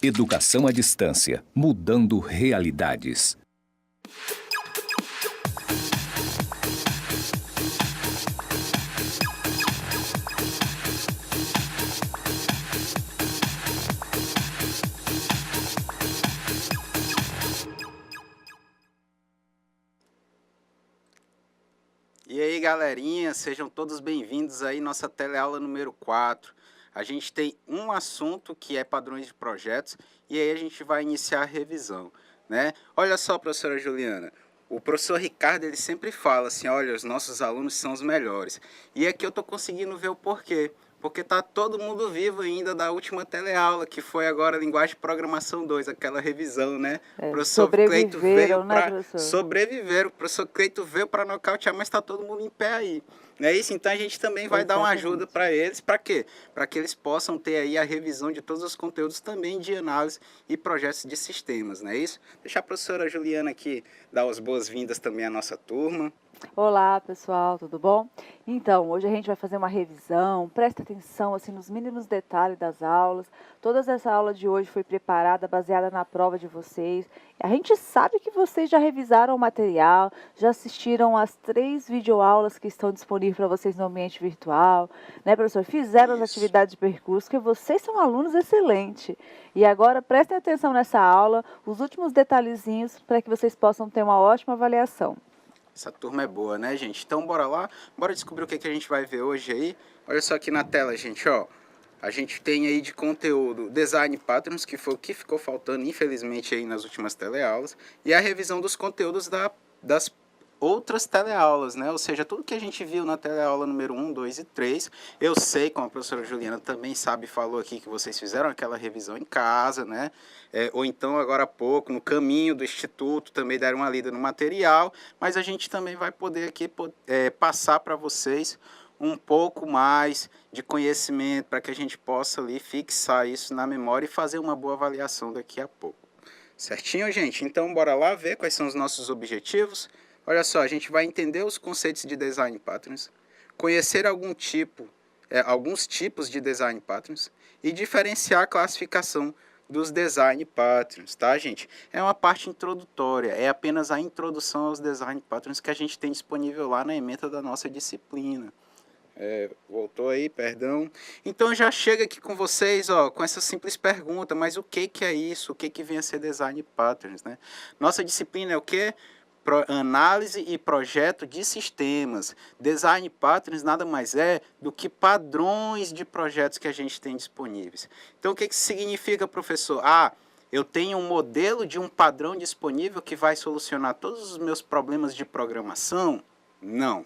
Educação à distância, mudando realidades. E aí, galerinha, sejam todos bem-vindos aí à nossa teleaula número 4. A gente tem um assunto que é padrões de projetos e aí a gente vai iniciar a revisão, né? Olha só, professora Juliana, o professor Ricardo, ele sempre fala assim, olha, os nossos alunos são os melhores. E aqui eu estou conseguindo ver o porquê. Porque tá todo mundo vivo ainda da última teleaula, que foi agora Linguagem de Programação 2, aquela revisão, né? O professor Cleito veio para sobreviver, o professor Cleito veio para nocautear, mas está todo mundo em pé aí. Não é isso? Então a gente também vai dar uma ajuda para eles, para quê? Para que eles possam ter aí a revisão de todos os conteúdos também de análise e projetos de sistemas, não é isso? Deixar a professora Juliana aqui dar as boas-vindas também à nossa turma. Olá, pessoal, tudo bom? Então, hoje a gente vai fazer uma revisão, presta atenção assim, nos mínimos detalhes das aulas. Toda essa aula de hoje foi preparada, baseada na prova de vocês. A gente sabe que vocês já revisaram o material, já assistiram as 3 videoaulas que estão disponíveis para vocês no ambiente virtual, né, professor? Fizeram as atividades de percurso, que vocês são alunos excelentes. E agora, prestem atenção nessa aula, os últimos detalhezinhos, para que vocês possam ter uma ótima avaliação. Essa turma é boa, né, gente? Então, bora lá. Bora descobrir o que a gente vai ver hoje aí. Olha só aqui na tela, gente, ó. A gente tem aí de conteúdo Design Patterns, que foi o que ficou faltando, infelizmente, aí nas últimas teleaulas. E a revisão dos conteúdos das outras teleaulas, né? Ou seja, tudo que a gente viu na teleaula número 1, 2 e 3, eu sei, como a professora Juliana também sabe, falou aqui que vocês fizeram aquela revisão em casa, né? Ou então, agora há pouco, no caminho do Instituto, também deram uma lida no material, mas a gente também vai poder aqui passar para vocês um pouco mais de conhecimento, para que a gente possa ali fixar isso na memória e fazer uma boa avaliação daqui a pouco. Certinho, gente? Então, bora lá ver quais são os nossos objetivos. Olha só, a gente vai entender os conceitos de Design Patterns, conhecer alguns tipos de Design Patterns e diferenciar a classificação dos Design Patterns, tá, gente? É uma parte introdutória, é apenas a introdução aos Design Patterns que a gente tem disponível lá na ementa da nossa disciplina. Voltou aí, perdão. Então já chega aqui com vocês, ó, com essa simples pergunta, mas o que é isso? O que vem a ser Design Patterns, né? Nossa disciplina é o quê? Análise e projeto de sistemas. Design Patterns nada mais é do que padrões de projetos que a gente tem disponíveis. Então, o que significa, professor? Eu tenho um modelo de um padrão disponível que vai solucionar todos os meus problemas de programação? Não.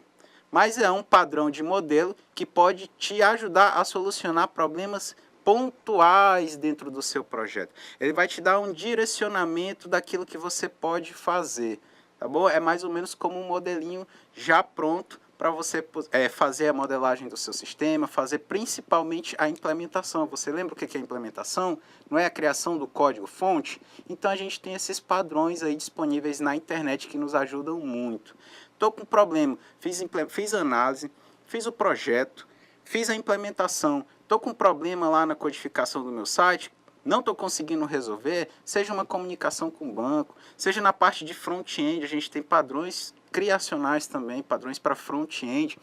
Mas é um padrão de modelo que pode te ajudar a solucionar problemas pontuais dentro do seu projeto. Ele vai te dar um direcionamento daquilo que você pode fazer. Tá bom? É mais ou menos como um modelinho já pronto para você fazer a modelagem do seu sistema, fazer principalmente a implementação. Você lembra o que é a implementação? Não é a criação do código-fonte? Então a gente tem esses padrões aí disponíveis na internet que nos ajudam muito. Estou com um problema, fiz análise, fiz o projeto, fiz a implementação, estou com um problema lá na codificação do meu site, não estou conseguindo resolver, seja uma comunicação com o banco, seja na parte de front-end, a gente tem padrões criacionais também, padrões para front-end.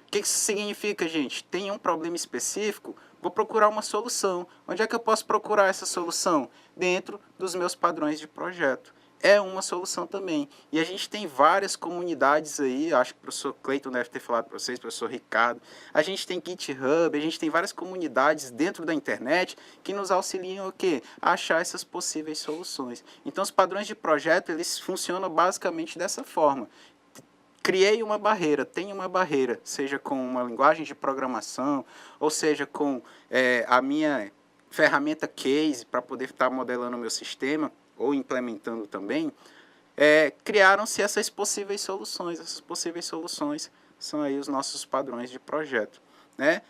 O que isso significa, gente? Tem um problema específico, vou procurar uma solução. Onde é que eu posso procurar essa solução? Dentro dos meus padrões de projeto. É uma solução também. E a gente tem várias comunidades aí, acho que o professor Cleiton deve ter falado para vocês, o professor Ricardo. A gente tem GitHub, a gente tem várias comunidades dentro da internet que nos auxiliam a achar essas possíveis soluções. Então, os padrões de projeto, eles funcionam basicamente dessa forma. Criei uma barreira, tenho uma barreira, seja com uma linguagem de programação, ou seja com a minha ferramenta Case para poder estar modelando o meu sistema, ou implementando também, criaram-se essas possíveis soluções. Essas possíveis soluções são aí os nossos padrões de projeto, né?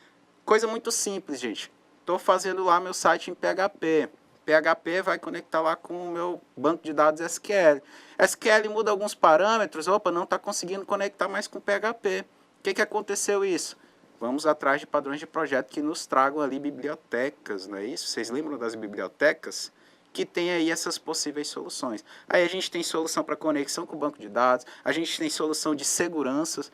Coisa muito simples, gente. Estou fazendo lá meu site em PHP. PHP vai conectar lá com o meu banco de dados SQL. SQL muda alguns parâmetros, não está conseguindo conectar mais com PHP. O que aconteceu isso? Vamos atrás de padrões de projeto que nos tragam ali bibliotecas, não é isso? Vocês lembram das bibliotecas? que tem aí essas possíveis soluções. Aí a gente tem solução para conexão com o banco de dados, a gente tem solução de segurança.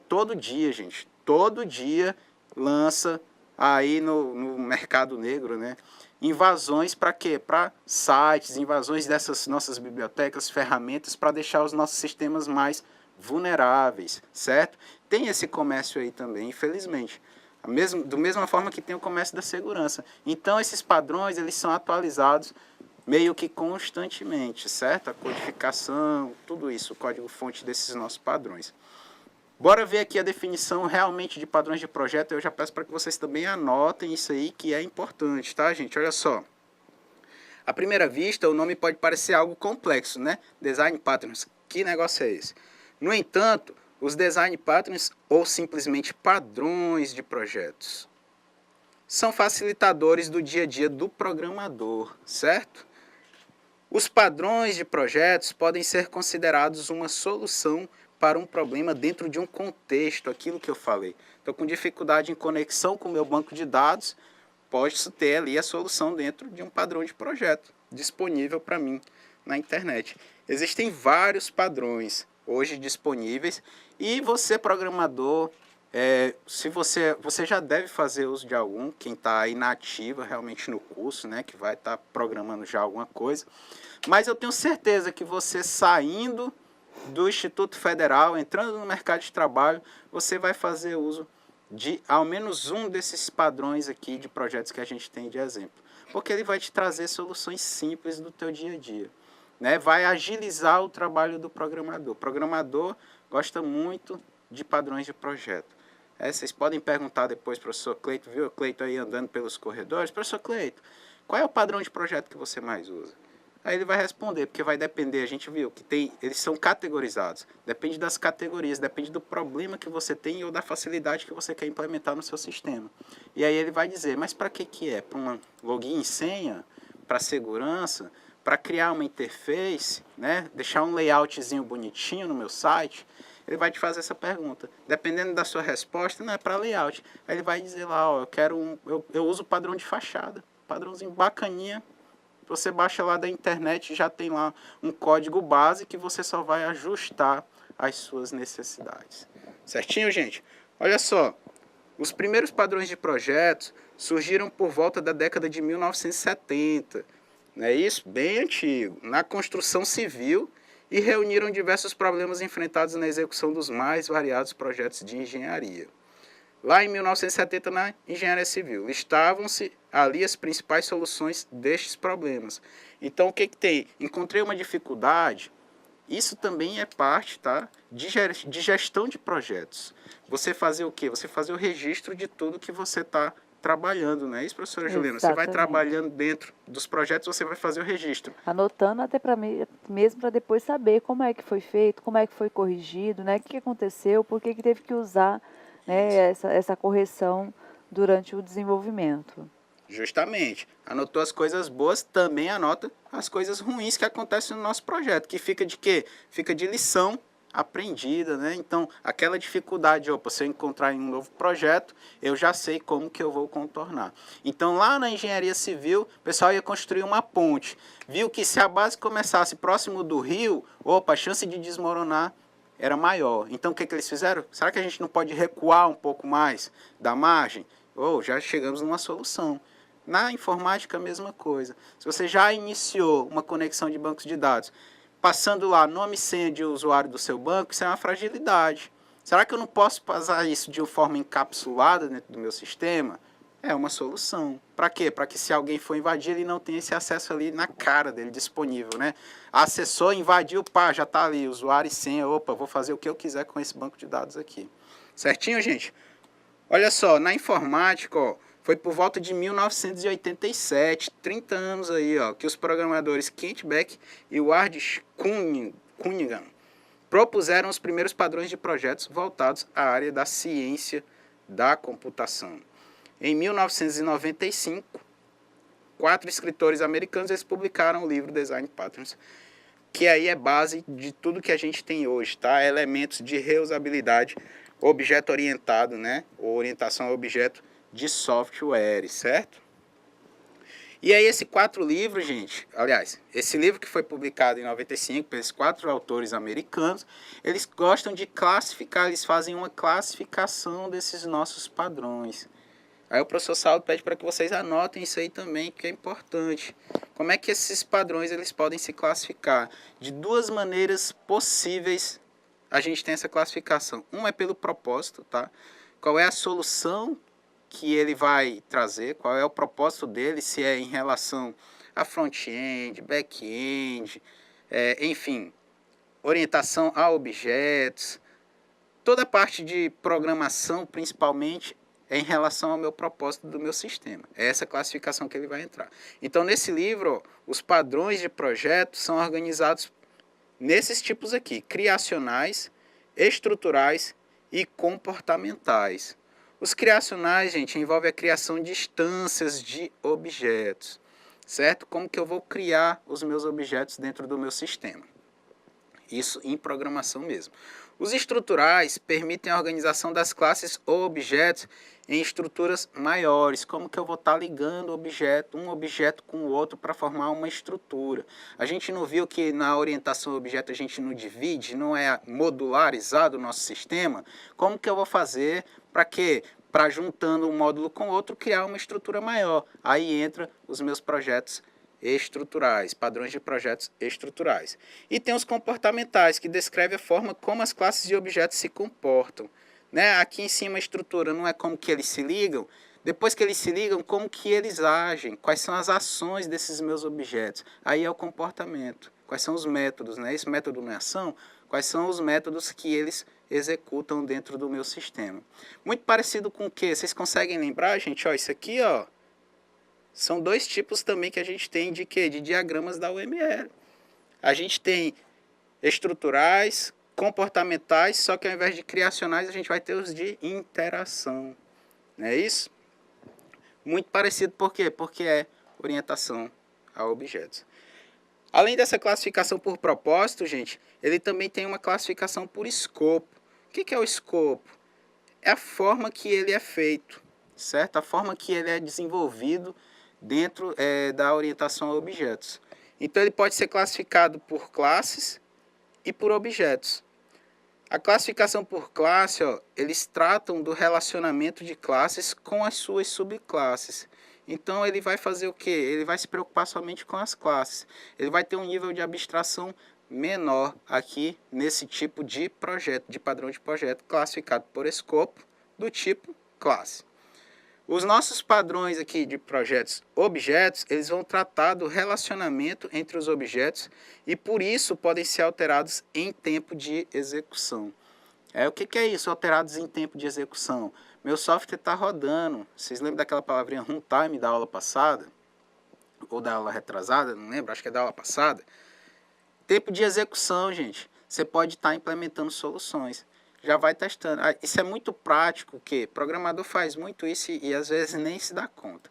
Todo dia, gente, todo dia lança aí no mercado negro, né? Invasões para quê? Para sites, invasões dessas nossas bibliotecas, ferramentas, para deixar os nossos sistemas mais vulneráveis, certo? Tem esse comércio aí também, infelizmente. Do mesma forma que tem o comércio da segurança. Então, esses padrões, eles são atualizados meio que constantemente, certo? A codificação, tudo isso, o código-fonte desses nossos padrões. Bora ver aqui a definição realmente de padrões de projeto. Eu já peço para que vocês também anotem isso aí, que é importante, tá, gente? Olha só. À primeira vista, o nome pode parecer algo complexo, né? Design Patterns. Que negócio é esse? No entanto, os Design Patterns, ou simplesmente padrões de projetos, são facilitadores do dia a dia do programador, certo? Os padrões de projetos podem ser considerados uma solução para um problema dentro de um contexto, aquilo que eu falei. Estou com dificuldade em conexão com o meu banco de dados, pode ter ali a solução dentro de um padrão de projeto disponível para mim na internet. Existem vários padrões hoje disponíveis e você, programador, se você já deve fazer uso de algum, quem está aí na ativa realmente no curso, né, que vai estar programando já alguma coisa, mas eu tenho certeza que você saindo do Instituto Federal, entrando no mercado de trabalho, você vai fazer uso de ao menos um desses padrões aqui de projetos que a gente tem de exemplo, porque ele vai te trazer soluções simples do teu dia a dia, né? Vai agilizar o trabalho do programador. O programador gosta muito de padrões de projeto. Vocês podem perguntar depois, professor Cleito, viu o Cleito aí andando pelos corredores? Professor Cleito, qual é o padrão de projeto que você mais usa? Aí ele vai responder, porque vai depender, a gente viu que eles são categorizados. Depende das categorias, depende do problema que você tem ou da facilidade que você quer implementar no seu sistema. E aí ele vai dizer, mas para que é? Para um login e senha? Para segurança? Para criar uma interface? Né? Deixar um layoutzinho bonitinho no meu site? Ele vai te fazer essa pergunta. Dependendo da sua resposta, não é para layout. Aí ele vai dizer lá, ó, eu uso padrão de fachada. Padrãozinho bacaninha. Você baixa lá da internet e já tem lá um código base que você só vai ajustar às suas necessidades. Certinho, gente? Olha só, os primeiros padrões de projetos surgiram por volta da década de 1970. Não é isso? Bem antigo. Na construção civil e reuniram diversos problemas enfrentados na execução dos mais variados projetos de engenharia. Lá em 1970, na engenharia civil, listavam-se ali as principais soluções destes problemas. Então, o que tem? Encontrei uma dificuldade. Isso também é parte, tá, de gestão de projetos. Você fazer o quê? Você fazer o registro de tudo que você está trabalhando, não é isso, professora Juliana? Você vai trabalhando dentro dos projetos, você vai fazer o registro. Anotando até mesmo para depois saber como é que foi feito, como é que foi corrigido, né? O que aconteceu, por que teve que usar, né, essa correção durante o desenvolvimento. Justamente. Anotou as coisas boas, também anota as coisas ruins que acontecem no nosso projeto, que fica de quê? Fica de lição aprendida, né? Então, aquela dificuldade, opa, se eu encontrar em um novo projeto, eu já sei como que eu vou contornar. Então, lá na engenharia civil, o pessoal ia construir uma ponte. Viu que se a base começasse próximo do rio, opa, a chance de desmoronar era maior. Então, o que eles fizeram? Será que a gente não pode recuar um pouco mais da margem? Já chegamos numa solução. Na informática, a mesma coisa. Se você já iniciou uma conexão de bancos de dados, passando lá nome e senha de usuário do seu banco, isso é uma fragilidade. Será que eu não posso passar isso de uma forma encapsulada dentro do meu sistema? É uma solução. Para quê? Para que se alguém for invadir, ele não tenha esse acesso ali na cara dele disponível, né? Acessou, invadiu, pá, já está ali, usuário e senha, opa, vou fazer o que eu quiser com esse banco de dados aqui. Certinho, gente? Olha só, na informática, ó, foi por volta de 1987, 30 anos aí, ó, que os programadores Kent Beck e Ward Cunningham propuseram os primeiros padrões de projetos voltados à área da ciência da computação. Em 1995, 4 escritores americanos eles publicaram o livro Design Patterns, que aí é base de tudo que a gente tem hoje, tá? Elementos de reusabilidade, objeto orientado, né? Ou orientação a objeto de software, certo? E aí esse 4 livros, gente, aliás, esse livro que foi publicado em 95 por esses 4 autores americanos, eles gostam de classificar, eles fazem uma classificação desses nossos padrões. Aí o professor Saulo pede para que vocês anotem isso aí também, que é importante. Como é que esses padrões eles podem se classificar? De 2 maneiras possíveis a gente tem essa classificação. Uma é pelo propósito, tá? Qual é a solução que ele vai trazer, qual é o propósito dele, se é em relação a front-end, back-end, enfim, orientação a objetos, toda a parte de programação, principalmente, é em relação ao meu propósito do meu sistema. É essa classificação que ele vai entrar. Então, nesse livro, os padrões de projeto são organizados nesses tipos aqui: criacionais, estruturais e comportamentais. Os criacionais, gente, envolve a criação de instâncias de objetos, certo? Como que eu vou criar os meus objetos dentro do meu sistema? Isso em programação mesmo. Os estruturais permitem a organização das classes ou objetos em estruturas maiores. Como que eu vou estar ligando um objeto com o outro para formar uma estrutura? A gente não viu que na orientação ao objeto a gente não divide, não é modularizado o nosso sistema? Como que eu vou fazer para quê? Para juntando um módulo com o outro criar uma estrutura maior. Aí entra os meus projetos estruturais, padrões de projetos estruturais. E tem os comportamentais, que descreve a forma como as classes de objetos se comportam. Né? Aqui em cima a estrutura não é como que eles se ligam, depois que eles se ligam, como que eles agem, quais são as ações desses meus objetos. Aí é o comportamento, quais são os métodos, né? Esse método não é ação, quais são os métodos que eles executam dentro do meu sistema. Muito parecido com o que? Vocês conseguem lembrar, gente? Ó, isso aqui, ó, são 2 tipos também que a gente tem de quê? De diagramas da UML. A gente tem estruturais, comportamentais, só que ao invés de criacionais a gente vai ter os de interação. Não é isso? Muito parecido, por quê? Porque é orientação a objetos. Além dessa classificação por propósito, gente, ele também tem uma classificação por escopo. O que é o escopo? É a forma que ele é feito, certo? A forma que ele é desenvolvido dentro da orientação a objetos. Então, ele pode ser classificado por classes e por objetos. A classificação por classe, ó, eles tratam do relacionamento de classes com as suas subclasses. Então, ele vai fazer o quê? Ele vai se preocupar somente com as classes. Ele vai ter um nível de abstração menor aqui nesse tipo de projeto, de padrão de projeto classificado por escopo do tipo classe. Os nossos padrões aqui de projetos objetos, eles vão tratar do relacionamento entre os objetos e por isso podem ser alterados em tempo de execução. O que é isso, alterados em tempo de execução? Meu software está rodando. Vocês lembram daquela palavrinha runtime da aula passada? Ou da aula retrasada? Não lembro, acho que é da aula passada. Tempo de execução, gente. Você pode estar implementando soluções. Já vai testando. Isso é muito prático, que programador faz muito isso e às vezes nem se dá conta.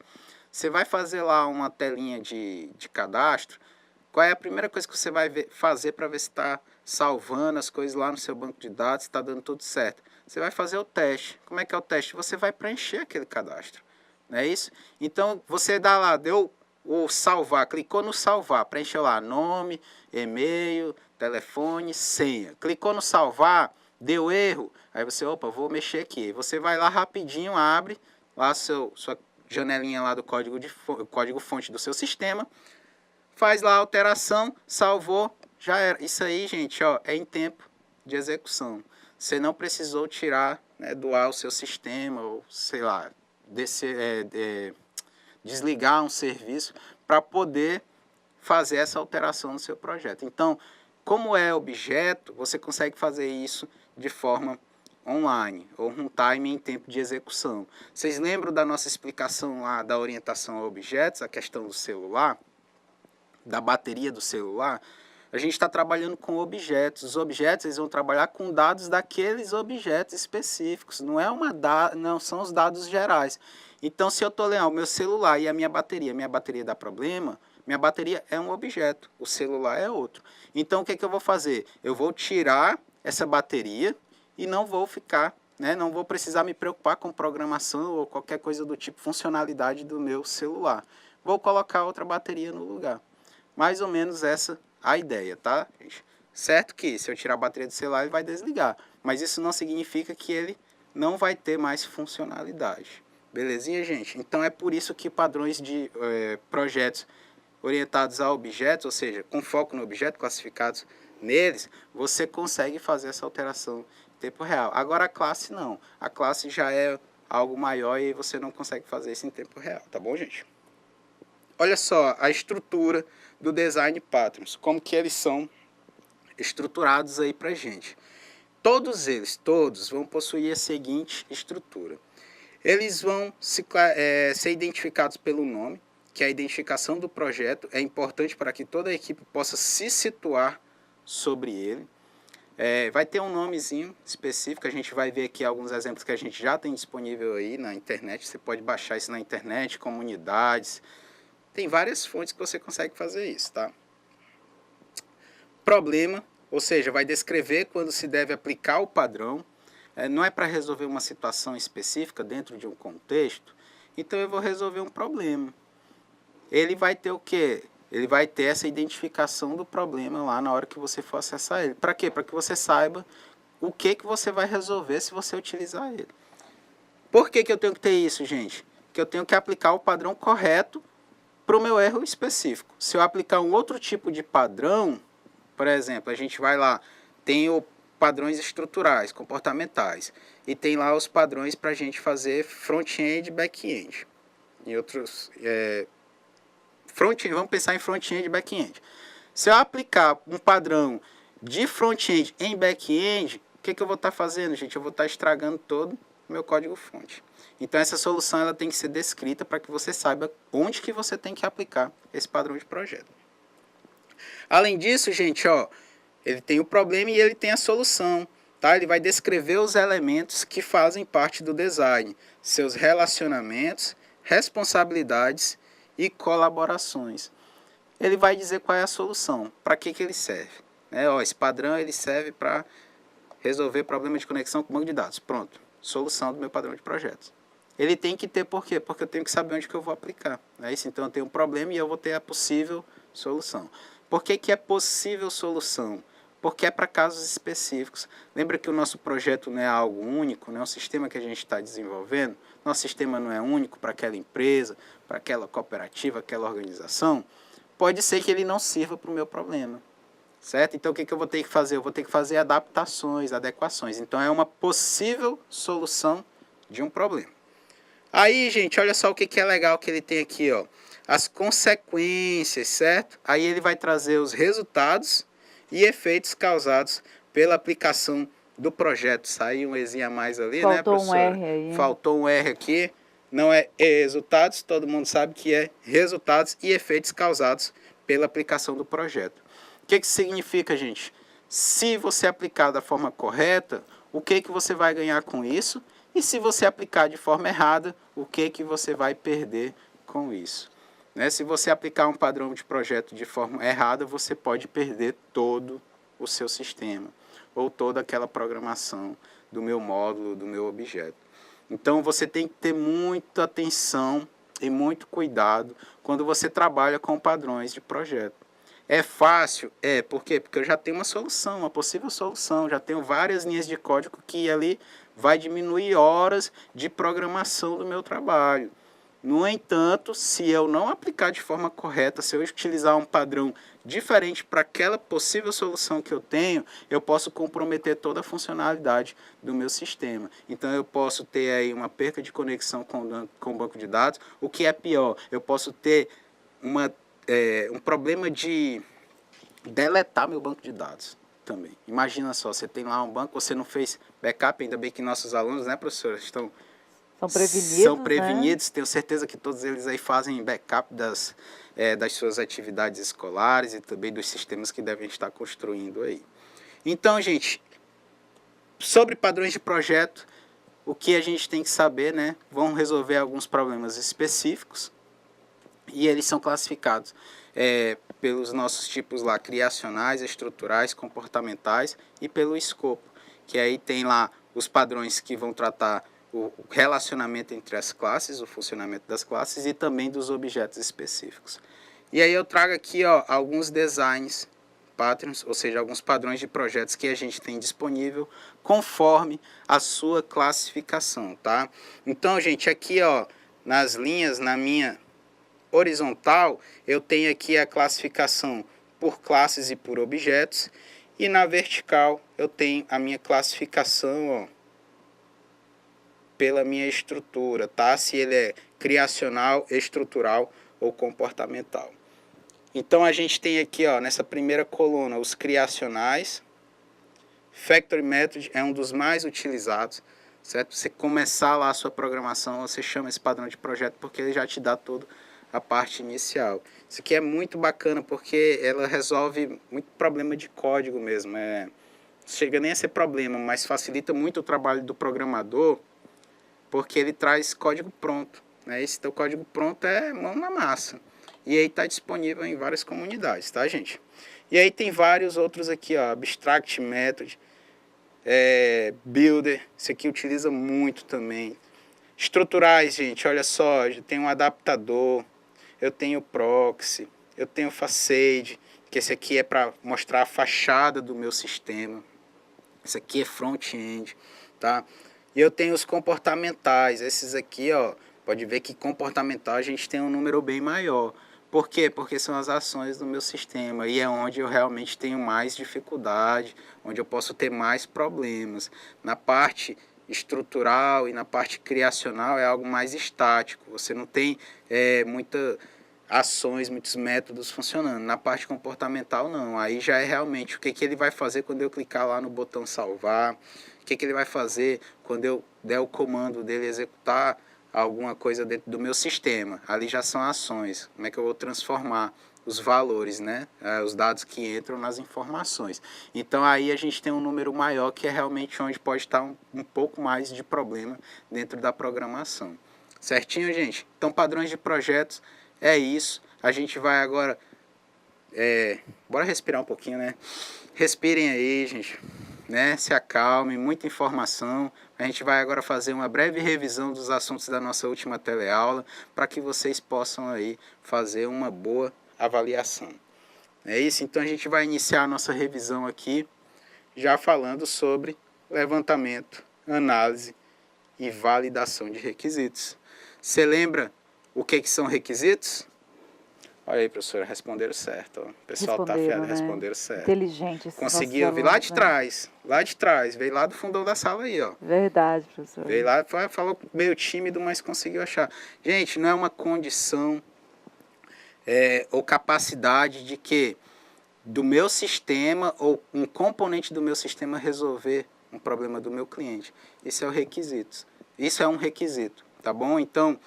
Você vai fazer lá uma telinha de cadastro, qual é a primeira coisa que você vai fazer para ver se está salvando as coisas lá no seu banco de dados, se está dando tudo certo? Você vai fazer o teste. Como é que é o teste? Você vai preencher aquele cadastro. Não é isso? Então, você dá lá, deu o salvar, clicou no salvar, preencheu lá nome, e-mail, telefone, senha. Clicou no salvar, deu erro, aí você, opa, vou mexer aqui. Você vai lá rapidinho, abre lá sua janelinha lá do código fonte do seu sistema, faz lá a alteração, salvou, já era. Isso aí, gente, ó, é em tempo de execução. Você não precisou tirar, né, doar o seu sistema, ou sei lá, desligar um serviço para poder fazer essa alteração no seu projeto. Então, como é objeto, você consegue fazer isso de forma online, ou runtime em tempo de execução. Vocês lembram da nossa explicação lá da orientação a objetos, a questão do celular, da bateria do celular? A gente está trabalhando com objetos. Os objetos eles vão trabalhar com dados daqueles objetos específicos. Não são os dados gerais. Então, se eu estou lendo o meu celular e a minha bateria dá problema, minha bateria é um objeto, o celular é outro. Então, o que eu vou fazer? Eu vou tirar essa bateria e não vou ficar, né, não vou precisar me preocupar com programação ou qualquer coisa do tipo funcionalidade do meu celular. vou colocar outra bateria no lugar. Mais ou menos essa a ideia, tá, gente? Certo que se eu tirar a bateria do celular ele vai desligar, mas isso não significa que ele não vai ter mais funcionalidade. Belezinha, gente? Então é por isso que padrões de projetos orientados a objetos, ou seja, com foco no objeto, classificados neles, você consegue fazer essa alteração em tempo real. Agora a classe não. A classe já é algo maior e você não consegue fazer isso em tempo real, tá bom, gente? Olha só a estrutura do Design Patterns, como que eles são estruturados aí pra gente. Todos eles, todos, vão possuir a seguinte estrutura. Eles vão ser identificados pelo nome, que a identificação do projeto é importante para que toda a equipe possa se situar sobre ele. Vai ter um nomezinho específico, a gente vai ver aqui alguns exemplos que a gente já tem disponível aí na internet, você pode baixar isso na internet, comunidades, tem várias fontes que você consegue fazer isso, tá? Problema, ou seja, vai descrever quando se deve aplicar o padrão, não é para resolver uma situação específica dentro de um contexto, então eu vou resolver um problema. Ele vai ter o quê? Ele vai ter essa identificação do problema lá na hora que você for acessar ele. Para quê? Para que você saiba o que você vai resolver se você utilizar ele. Por que eu tenho que ter isso, gente? Que eu tenho que aplicar o padrão correto para o meu erro específico. Se eu aplicar um outro tipo de padrão, por exemplo, a gente vai lá, tem o padrões estruturais, comportamentais, e tem lá os padrões para a gente fazer front-end e back-end. E outros... vamos pensar em front-end e back-end. Se eu aplicar um padrão de front-end em back-end, o que eu vou estar fazendo, gente? Eu vou estar estragando todo o meu código fonte. Então, essa solução ela tem que ser descrita para que você saiba onde que você tem que aplicar esse padrão de projeto. Além disso, gente, ó, ele tem o problema e ele tem a solução. Tá? Ele vai descrever os elementos que fazem parte do design, seus relacionamentos, responsabilidades e colaborações. Ele vai dizer qual é a solução, para que ele serve. Esse padrão ele serve para resolver problema de conexão com o banco de dados. Pronto, solução do meu padrão de projetos. Ele tem que ter por quê? Porque eu tenho que saber onde que eu vou aplicar. Então eu tenho um problema e eu vou ter a possível solução. Por que é possível solução? Porque é para casos específicos. Lembra que o nosso projeto não é algo único, não é um sistema que a gente está desenvolvendo. Nosso sistema não é único para aquela empresa, para aquela cooperativa, aquela organização. Pode ser que ele não sirva para o meu problema. Certo? Então o que eu vou ter que fazer? Eu vou ter que fazer adaptações, adequações. Então é uma possível solução de um problema. Aí, gente, olha só o que é legal que ele tem aqui, ó. As consequências, certo? Aí ele vai trazer os resultados e efeitos causados pela aplicação do projeto. Saiu um Ezinho a mais ali, né, professora? Faltou um R aí. Faltou um R aqui. Não é resultados, todo mundo sabe que é resultados e efeitos causados pela aplicação do projeto. O que significa, gente? Se você aplicar da forma correta, o que você vai ganhar com isso? E se você aplicar de forma errada, o que você vai perder com isso? Se você aplicar um padrão de projeto de forma errada, você pode perder todo o seu sistema ou toda aquela programação do meu módulo, do meu objeto. Então você tem que ter muita atenção e muito cuidado quando você trabalha com padrões de projeto. É fácil? Por quê? Porque eu já tenho uma solução, uma possível solução, já tenho várias linhas de código que ali vai diminuir horas de programação do meu trabalho. No entanto, se eu não aplicar de forma correta, se eu utilizar um padrão diferente para aquela possível solução que eu tenho, eu posso comprometer toda a funcionalidade do meu sistema. Então, eu posso ter aí uma perca de conexão com o banco de dados. O que é pior, eu posso ter um problema de deletar meu banco de dados também. Imagina só, você tem lá um banco, você não fez backup, ainda bem que nossos alunos, né, professora, são prevenidos, né? Tenho certeza que todos eles aí fazem backup das suas atividades escolares e também dos sistemas que devem estar construindo aí. Então, gente, sobre padrões de projeto, o que a gente tem que saber, né? Vão resolver alguns problemas específicos e eles são classificados pelos nossos tipos lá, criacionais, estruturais, comportamentais e pelo escopo, que aí tem lá os padrões que vão tratar o relacionamento entre as classes, o funcionamento das classes e também dos objetos específicos. E aí eu trago aqui alguns designs patterns, ou seja, alguns padrões de projetos que a gente tem disponível conforme a sua classificação, tá? Então, gente, aqui nas linhas, na minha horizontal, eu tenho aqui a classificação por classes e por objetos, e na vertical eu tenho a minha classificação pela minha estrutura, tá? Se ele é criacional, estrutural ou comportamental. Então a gente tem aqui nessa primeira coluna os criacionais. Factory Method é um dos mais utilizados, certo? Você começar lá a sua programação, você chama esse padrão de projeto porque ele já te dá toda a parte inicial. Isso aqui é muito bacana porque ela resolve muito problema de código mesmo. Chega nem a ser problema, mas facilita muito o trabalho do programador porque ele traz código pronto, né? Esse teu código pronto é mão na massa. E aí está disponível em várias comunidades, tá, gente? E aí tem vários outros aqui, Abstract Method, Builder, esse aqui utiliza muito também. Estruturais, gente, olha só, eu tenho um adaptador, eu tenho proxy, eu tenho facade, que esse aqui é para mostrar a fachada do meu sistema. Esse aqui é front-end, tá? E eu tenho os comportamentais, esses aqui, pode ver que comportamental a gente tem um número bem maior. Por quê? Porque são as ações do meu sistema e é onde eu realmente tenho mais dificuldade, onde eu posso ter mais problemas. Na parte estrutural e na parte criacional é algo mais estático, você não tem muitas ações, muitos métodos funcionando. Na parte comportamental não, aí já é realmente o que ele vai fazer quando eu clicar lá no botão salvar, o que ele vai fazer quando eu der o comando dele executar alguma coisa dentro do meu sistema. Ali já são ações. Como é que eu vou transformar os valores, né? Os dados que entram nas informações. Então aí a gente tem um número maior que é realmente onde pode estar um pouco mais de problema dentro da programação. Certinho, gente? Então padrões de projetos é isso. A gente vai agora... bora respirar um pouquinho, né? Respirem aí, gente. Né? Se acalme, muita informação. A gente vai agora fazer uma breve revisão dos assuntos da nossa última teleaula para que vocês possam aí fazer uma boa avaliação. É isso? Então a gente vai iniciar a nossa revisão aqui já falando sobre levantamento, análise e validação de requisitos. Você lembra o que são requisitos? Olha aí, professora, responderam certo. O pessoal está afiado, né? responderam certo. Inteligente. Conseguiu vir lá de trás, veio lá do fundão da sala aí, Verdade, professor. Veio lá, falou meio tímido, mas conseguiu achar. Gente, não é uma condição ou capacidade de que do meu sistema ou um componente do meu sistema resolver um problema do meu cliente. Isso é o requisito. Isso é um requisito, tá bom? Então,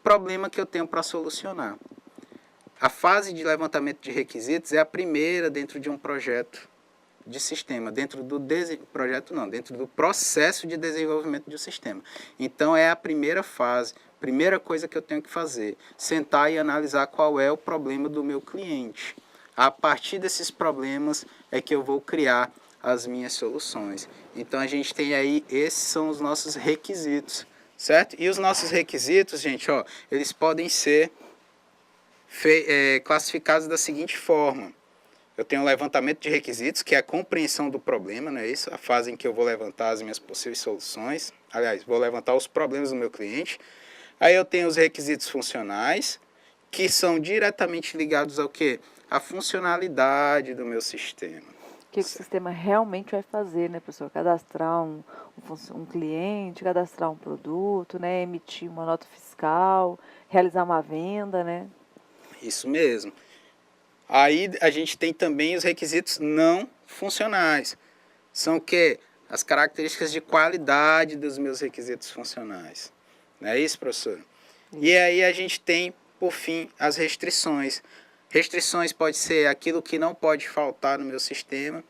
problema que eu tenho para solucionar. A fase de levantamento de requisitos é a primeira dentro de um projeto de sistema, dentro do dentro do processo de desenvolvimento de um sistema. Então é a primeira fase, primeira coisa que eu tenho que fazer, sentar e analisar qual é o problema do meu cliente. A partir desses problemas é que eu vou criar as minhas soluções. Então a gente tem aí, esses são os nossos requisitos, certo? E os nossos requisitos, gente, eles podem ser classificados da seguinte forma. Eu tenho o levantamento de requisitos, que é a compreensão do problema, não é isso? A fase em que eu vou levantar as minhas possíveis soluções. Aliás, vou levantar os problemas do meu cliente. Aí eu tenho os requisitos funcionais, que são diretamente ligados ao quê? A funcionalidade do meu sistema. O que o sistema realmente vai fazer, né, professor? Cadastrar um cliente, cadastrar um produto, né, emitir uma nota fiscal, realizar uma venda, né? Isso mesmo. Aí a gente tem também os requisitos não funcionais. São o quê? As características de qualidade dos meus requisitos funcionais. Não é isso, professor? E aí a gente tem, por fim, as restrições. Restrições pode ser aquilo que não pode faltar no meu sistema.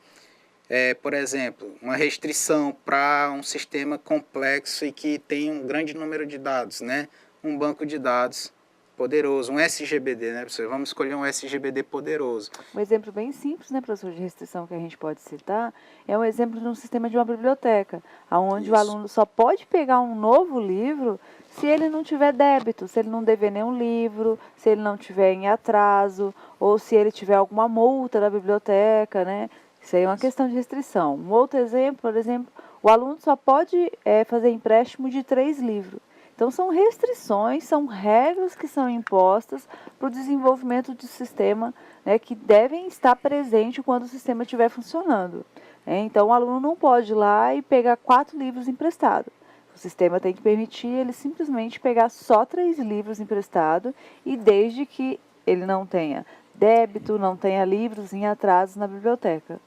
Por exemplo, uma restrição para um sistema complexo e que tem um grande número de dados, né? Um banco de dados Poderoso, um SGBD, né, professor? Vamos escolher um SGBD poderoso. Um exemplo bem simples, né, professor, de restrição que a gente pode citar, é um exemplo de um sistema de uma biblioteca, onde o Isso. aluno só pode pegar um novo livro se ele não tiver débito, se ele não dever nenhum livro, se ele não tiver em atraso, ou se ele tiver alguma multa da biblioteca, né? Isso aí é uma questão de restrição. Um outro exemplo, por exemplo, o aluno só pode fazer empréstimo de 3 livros. Então, são restrições, são regras que são impostas para o desenvolvimento do sistema, né, que devem estar presentes quando o sistema estiver funcionando. Né? Então, o aluno não pode ir lá e pegar 4 livros emprestados. O sistema tem que permitir ele simplesmente pegar só 3 livros emprestados e desde que ele não tenha débito, não tenha livros em atraso na biblioteca.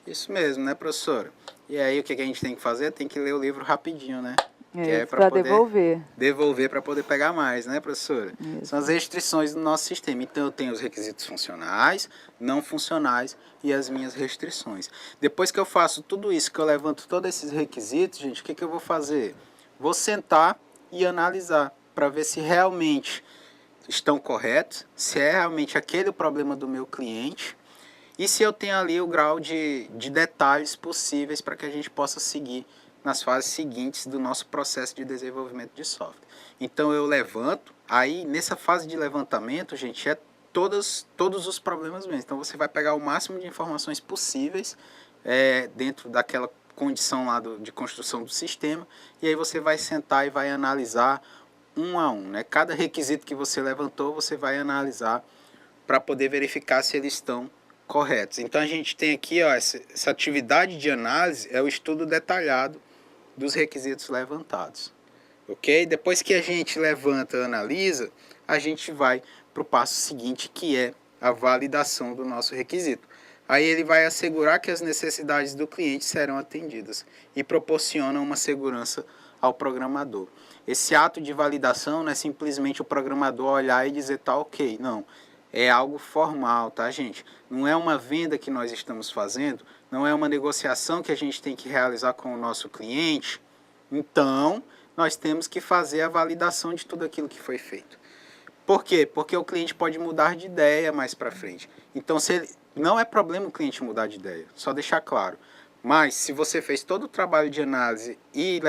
Isso mesmo, né, professora? E aí o que a gente tem que fazer? Tem que ler o livro rapidinho, né? Para devolver. Devolver para poder pegar mais, né, professora? Isso. São as restrições do nosso sistema. Então, eu tenho os requisitos funcionais, não funcionais e as minhas restrições. Depois que eu faço tudo isso, que eu levanto todos esses requisitos, gente, o que eu vou fazer? Vou sentar e analisar para ver se realmente estão corretos, se é realmente aquele o problema do meu cliente e se eu tenho ali o grau de detalhes possíveis para que a gente possa seguir nas fases seguintes do nosso processo de desenvolvimento de software. Então eu levanto, aí nessa fase de levantamento, gente, é todos os problemas mesmo. Então você vai pegar o máximo de informações possíveis dentro daquela condição lá de construção do sistema, e aí você vai sentar e vai analisar um a um, né? Cada requisito que você levantou, você vai analisar para poder verificar se eles estão corretos. Então a gente tem aqui, ó, essa atividade de análise é o estudo detalhado dos requisitos levantados, ok? Depois que a gente levanta e analisa, a gente vai para o passo seguinte, que é a validação do nosso requisito. Aí ele vai assegurar que as necessidades do cliente serão atendidas e proporciona uma segurança ao programador. Esse ato de validação não é simplesmente o programador olhar e dizer tá ok, não. É algo formal, tá, gente? Não é uma venda que nós estamos fazendo, não é uma negociação que a gente tem que realizar com o nosso cliente. Então, nós temos que fazer a validação de tudo aquilo que foi feito. Por quê? Porque o cliente pode mudar de ideia mais para frente. Então, não é problema o cliente mudar de ideia, só deixar claro. Mas, se você fez todo o trabalho de análise e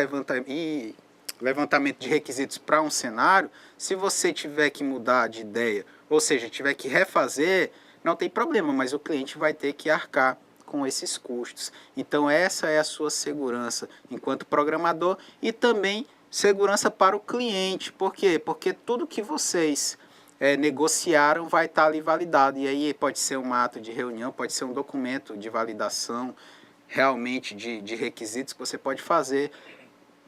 levantamento de requisitos para um cenário, se você tiver que mudar de ideia, ou seja, tiver que refazer, não tem problema, mas o cliente vai ter que arcar com esses custos. Então essa é a sua segurança enquanto programador e também segurança para o cliente. Por quê? Porque tudo que vocês negociaram vai estar ali validado. E aí pode ser um ato de reunião, pode ser um documento de validação realmente de requisitos que você pode fazer.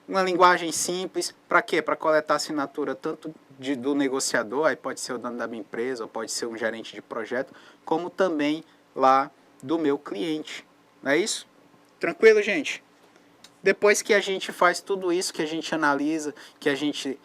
Uma linguagem simples, para quê? Para coletar assinatura tanto do negociador, aí pode ser o dono da minha empresa, ou pode ser um gerente de projeto, como também lá do meu cliente. Não é isso? Tranquilo, gente? Depois que a gente faz tudo isso, que a gente analisa, que a gente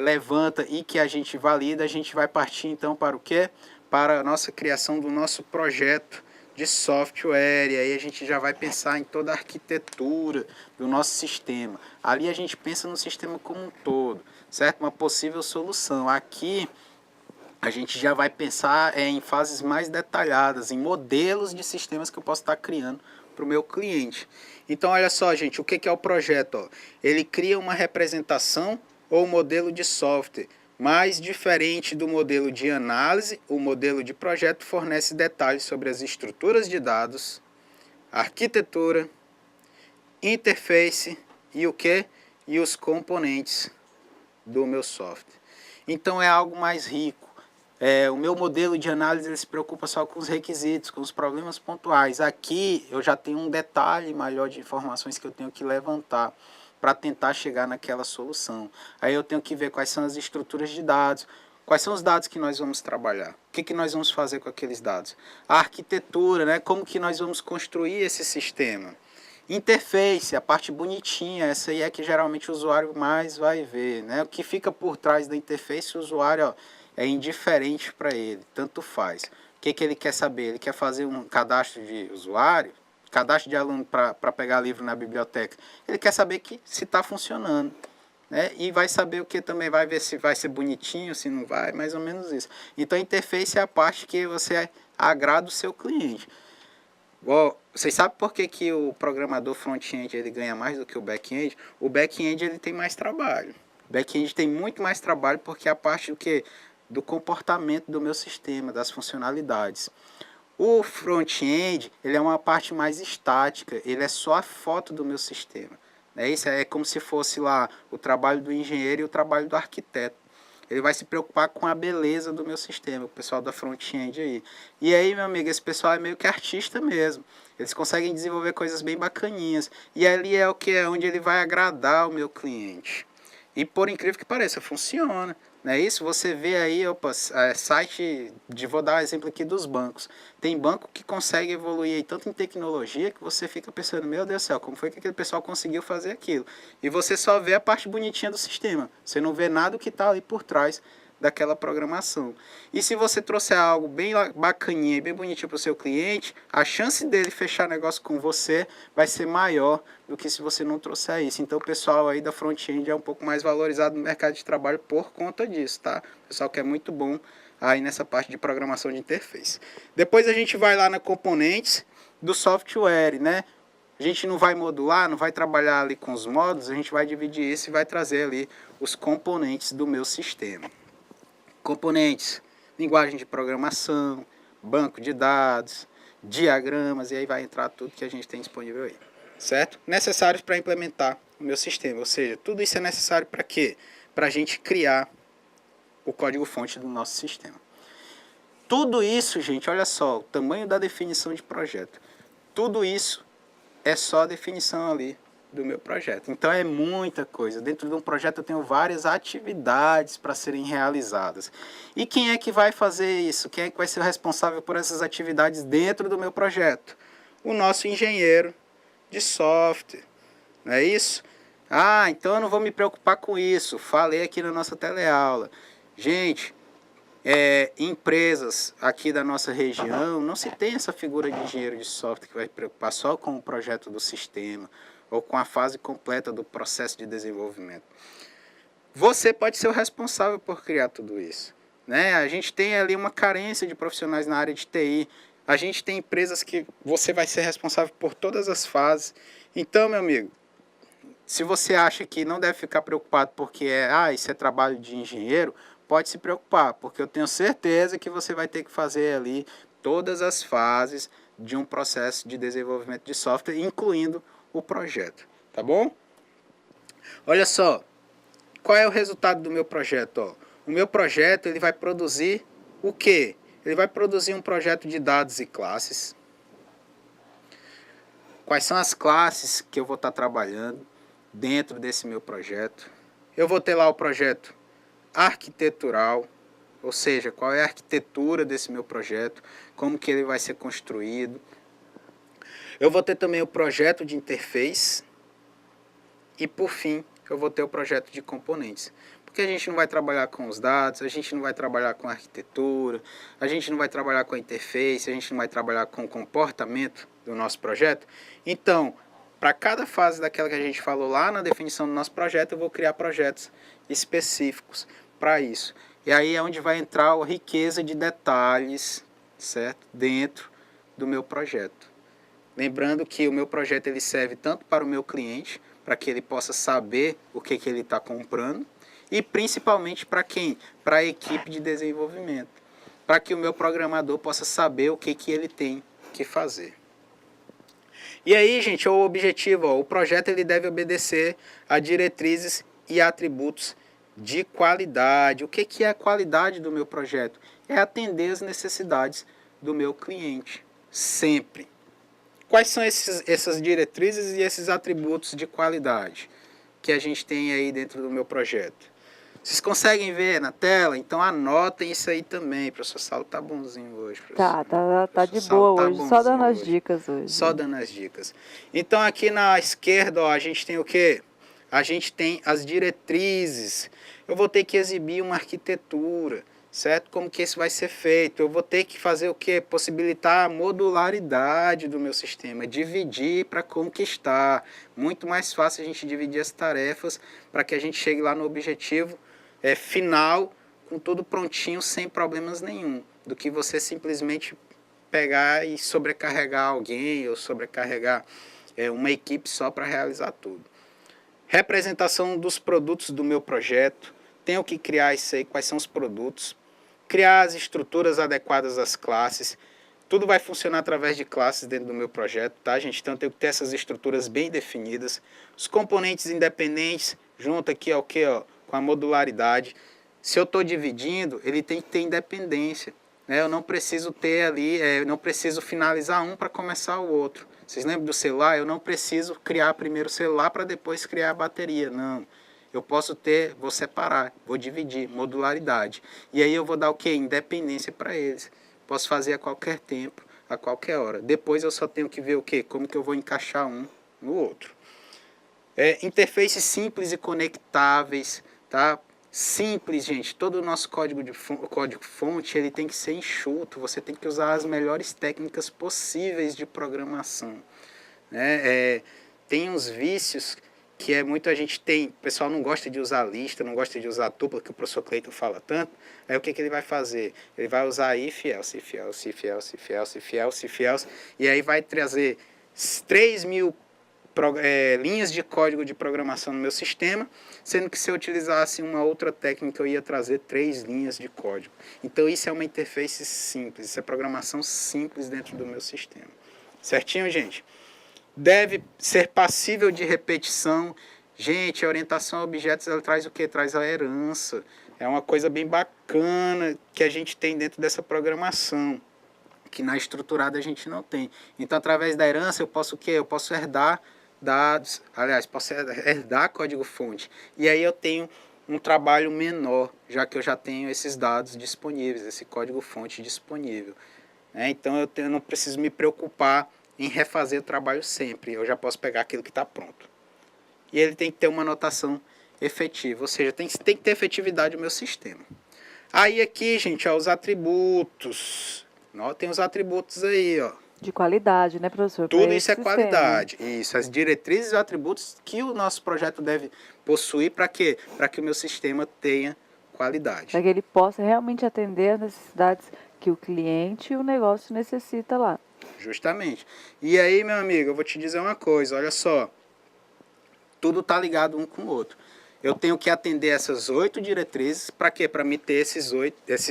levanta e que a gente valida, a gente vai partir então para o quê? Para a nossa criação do nosso projeto de software, e aí a gente já vai pensar em toda a arquitetura do nosso sistema. Ali a gente pensa no sistema como um todo, certo? Uma possível solução. Aqui a gente já vai pensar em fases mais detalhadas, em modelos de sistemas que eu posso estar criando para o meu cliente. Então, olha só, gente, o que é o projeto? Ó? Ele cria uma representação ou modelo de software. Mas, diferente do modelo de análise, o modelo de projeto fornece detalhes sobre as estruturas de dados, arquitetura, interface e o quê? E os componentes do meu software. Então, é algo mais rico. O meu modelo de análise ele se preocupa só com os requisitos, com os problemas pontuais. Aqui, eu já tenho um detalhe maior de informações que eu tenho que levantar para tentar chegar naquela solução. Aí eu tenho que ver quais são as estruturas de dados, quais são os dados que nós vamos trabalhar, o que nós vamos fazer com aqueles dados. A arquitetura, né? Como que nós vamos construir esse sistema. Interface, a parte bonitinha, essa aí é que geralmente o usuário mais vai ver. Né? O que fica por trás da interface, o usuário é indiferente para ele, tanto faz. O que ele quer saber? Ele quer fazer um cadastro de usuário, cadastro de aluno para pegar livro na biblioteca. Ele quer saber que se está funcionando. né? E vai saber o que também, vai ver se vai ser bonitinho, se não vai, mais ou menos isso. Então a interface é a parte que você agrada o seu cliente. Bom, vocês sabem por que, que o programador front-end ele ganha mais do que o back-end? O back-end ele tem mais trabalho. O back-end tem muito mais trabalho porque é a parte do que? Do comportamento do meu sistema, das funcionalidades. O front-end ele é uma parte mais estática, ele é só a foto do meu sistema. Isso é como se fosse lá o trabalho do engenheiro e o trabalho do arquiteto. Ele vai se preocupar com a beleza do meu sistema, o pessoal da front-end aí. E aí, meu amigo, esse pessoal é meio que artista mesmo. Eles conseguem desenvolver coisas bem bacaninhas. E ali é o que é onde ele vai agradar o meu cliente. E por incrível que pareça, funciona. Não é isso? Você vê aí, site, vou dar um exemplo aqui dos bancos. Tem banco que consegue evoluir aí tanto em tecnologia que você fica pensando, meu Deus do céu, como foi que aquele pessoal conseguiu fazer aquilo? E você só vê a parte bonitinha do sistema. Você não vê nada que está ali por trás daquela programação. E se você trouxer algo bem bacaninha e bem bonitinho para o seu cliente, a chance dele fechar negócio com você vai ser maior do que se você não trouxer isso. Então o pessoal aí da front-end é um pouco mais valorizado no mercado de trabalho por conta disso, tá? O pessoal que é muito bom aí nessa parte de programação de interface. Depois a gente vai lá na componentes do software, né? A gente não vai modular, não vai trabalhar ali com os módulos, a gente vai dividir isso e vai trazer ali os componentes do meu sistema. Componentes, linguagem de programação, banco de dados, diagramas, e aí vai entrar tudo que a gente tem disponível aí, certo? Necessários para implementar o meu sistema, ou seja, tudo isso é necessário para quê? Para a gente criar o código-fonte do nosso sistema. Tudo isso, gente, olha só, o tamanho da definição de projeto. Tudo isso é só a definição ali do meu projeto. Então é muita coisa. Dentro de um projeto eu tenho várias atividades para serem realizadas. E quem é que vai fazer isso? Quem é que vai ser o responsável por essas atividades dentro do meu projeto? O nosso engenheiro de software. Não é isso? Ah, então eu não vou me preocupar com isso. Falei aqui na nossa teleaula. Gente, empresas aqui da nossa região, não se tem essa figura de engenheiro de software que vai se preocupar só com o projeto do sistema ou com a fase completa do processo de desenvolvimento. Você pode ser o responsável por criar tudo isso, né? A gente tem ali uma carência de profissionais na área de TI. A gente tem empresas que você vai ser responsável por todas as fases. Então, meu amigo, se você acha que não deve ficar preocupado porque isso é trabalho de engenheiro, pode se preocupar, porque eu tenho certeza que você vai ter que fazer ali todas as fases de um processo de desenvolvimento de software, incluindo o projeto, tá bom? Olha só, qual é o resultado do meu projeto? Ó? O meu projeto ele vai produzir o quê? Ele vai produzir um projeto de dados e classes. Quais são as classes que eu vou estar trabalhando dentro desse meu projeto? Eu vou ter lá o projeto arquitetural, ou seja, qual é a arquitetura desse meu projeto, como que ele vai ser construído. Eu vou ter também o projeto de interface e, por fim, eu vou ter o projeto de componentes. Porque a gente não vai trabalhar com os dados, a gente não vai trabalhar com a arquitetura, a gente não vai trabalhar com a interface, a gente não vai trabalhar com o comportamento do nosso projeto. Então, para cada fase daquela que a gente falou lá na definição do nosso projeto, eu vou criar projetos específicos para isso. E aí é onde vai entrar a riqueza de detalhes, certo? Dentro do meu projeto. Lembrando que o meu projeto ele serve tanto para o meu cliente, para que ele possa saber o que ele está comprando, e principalmente para quem? Para a equipe de desenvolvimento. Para que o meu programador possa saber o que ele tem que fazer. E aí, gente, o objetivo, o projeto ele deve obedecer a diretrizes e atributos de qualidade. O que é a qualidade do meu projeto? É atender as necessidades do meu cliente, sempre. Quais são essas diretrizes e esses atributos de qualidade que a gente tem aí dentro do meu projeto? Vocês conseguem ver na tela? Então anotem isso aí também. O professor Saulo tá bonzinho hoje. Tá de boa hoje, só dando as dicas hoje. Só dando as dicas. Então aqui na esquerda, ó, a gente tem o quê? A gente tem as diretrizes. Eu vou ter que exibir uma arquitetura. certo? Como que isso vai ser feito? Eu vou ter que fazer o quê? Possibilitar a modularidade do meu sistema, dividir para conquistar. Muito mais fácil a gente dividir as tarefas para que a gente chegue lá no objetivo final, com tudo prontinho, sem problemas nenhum, do que você simplesmente pegar e sobrecarregar alguém ou sobrecarregar uma equipe só para realizar tudo. Representação dos produtos do meu projeto. Tenho que criar isso aí, quais são os produtos. Criar as estruturas adequadas às classes. Tudo vai funcionar através de classes dentro do meu projeto, tá, gente? Então, eu tenho que ter essas estruturas bem definidas. Os componentes independentes, junto aqui ao quê, ó, com a modularidade. Se eu estou dividindo, ele tem que ter independência. Né? Eu não preciso ter ali, não preciso finalizar um para começar o outro. Vocês lembram do celular? Eu não preciso criar primeiro o celular para depois criar a bateria. Não. Eu posso ter, vou separar, vou dividir, modularidade. E aí eu vou dar o quê? Independência para eles. Posso fazer a qualquer tempo, a qualquer hora. Depois eu só tenho que ver o quê? Como que eu vou encaixar um no outro. Interfaces simples e conectáveis, tá? Simples, gente. Todo o nosso código-fonte ele tem que ser enxuto. Você tem que usar as melhores técnicas possíveis de programação. Né? Tem uns vícios que muita gente tem. O pessoal não gosta de usar lista, não gosta de usar tupla, que o professor Cleiton fala tanto. Aí o que ele vai fazer? Ele vai usar if else, if else, if else, if else, if else, if else, e aí vai trazer 3.000 linhas de código de programação no meu sistema, sendo que se eu utilizasse uma outra técnica eu ia trazer 3 linhas de código. Então isso é uma interface simples, isso é programação simples dentro do meu sistema. Certinho, gente? Deve ser passível de repetição. Gente, a orientação a objetos ela traz o quê? Traz a herança. É uma coisa bem bacana que a gente tem dentro dessa programação, que na estruturada a gente não tem. Então, através da herança, eu posso o quê? Eu posso herdar dados, aliás, posso herdar código-fonte. E aí eu tenho um trabalho menor, já que eu já tenho esses dados disponíveis, esse código-fonte disponível. Então, eu não preciso me preocupar em refazer o trabalho sempre. Eu já posso pegar aquilo que está pronto. E ele tem que ter uma notação efetiva, ou seja, tem que ter efetividade no meu sistema. Aí aqui, gente, ó, os atributos. Notem os atributos aí, ó. De qualidade, né, professor? Tudo isso é qualidade. Isso, as diretrizes e atributos que o nosso projeto deve possuir para quê? Para que o meu sistema tenha qualidade. Para que ele possa realmente atender às necessidades que o cliente e o negócio necessita lá. Justamente. E aí, meu amigo, eu vou te dizer uma coisa, olha só. Tudo está ligado um com o outro. Eu tenho que atender essas 8 diretrizes, para quê? Para me ter esses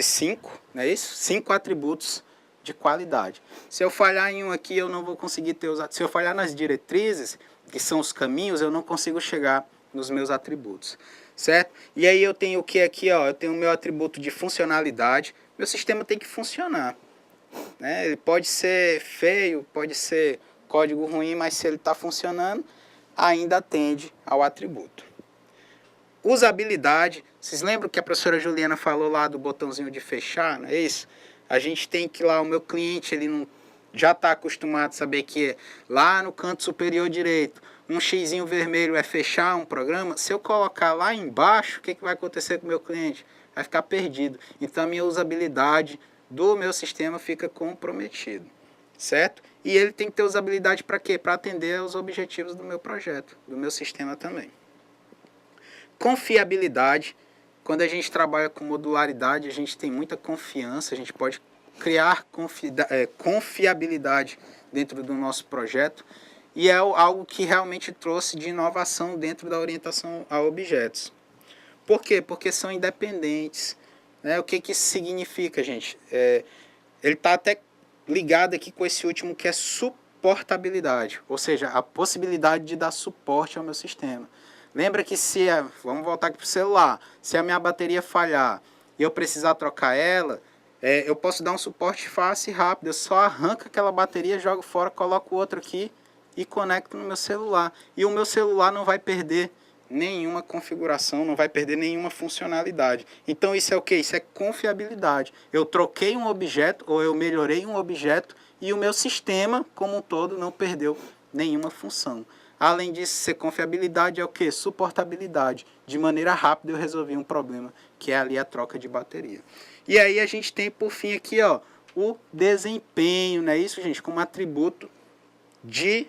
5, não é isso? 5 atributos de qualidade. Se eu falhar em um aqui, eu não vou conseguir ter os atributos. Se eu falhar nas diretrizes, que são os caminhos, eu não consigo chegar nos meus atributos. Certo? E aí eu tenho o que aqui? Ó, eu tenho o meu atributo de funcionalidade. Meu sistema tem que funcionar. Né? Ele pode ser feio, pode ser código ruim, mas se ele está funcionando, ainda atende ao atributo. Usabilidade. Vocês lembram que a professora Juliana falou lá do botãozinho de fechar, não é isso? A gente tem que lá, o meu cliente, ele não já está acostumado a saber que lá no canto superior direito, um xizinho vermelho é fechar um programa. Se eu colocar lá embaixo, o que vai acontecer com o meu cliente? Vai ficar perdido. Então a minha usabilidade do meu sistema fica comprometido, certo? E ele tem que ter usabilidade para quê? Para atender aos objetivos do meu projeto, do meu sistema também. Confiabilidade. Quando a gente trabalha com modularidade, a gente tem muita confiança, a gente pode criar confiabilidade dentro do nosso projeto e é algo que realmente trouxe de inovação dentro da orientação a objetos. Por quê? Porque são independentes. Né? O que isso significa, gente? Ele está até ligado aqui com esse último que é suportabilidade, ou seja, a possibilidade de dar suporte ao meu sistema. Lembra que vamos voltar aqui para o celular, se a minha bateria falhar e eu precisar trocar ela, eu posso dar um suporte fácil e rápido. Eu só arranco aquela bateria, jogo fora, coloco outro aqui e conecto no meu celular. E o meu celular não vai perder nenhuma configuração, não vai perder nenhuma funcionalidade. Então isso é o quê? Isso é confiabilidade. Eu troquei um objeto ou eu melhorei um objeto e o meu sistema como um todo não perdeu nenhuma função. Além disso, ser confiabilidade é o quê? Suportabilidade. De maneira rápida eu resolvi um problema, que é ali a troca de bateria. E aí a gente tem, por fim, aqui, ó, o desempenho, não é isso, gente? Como atributo de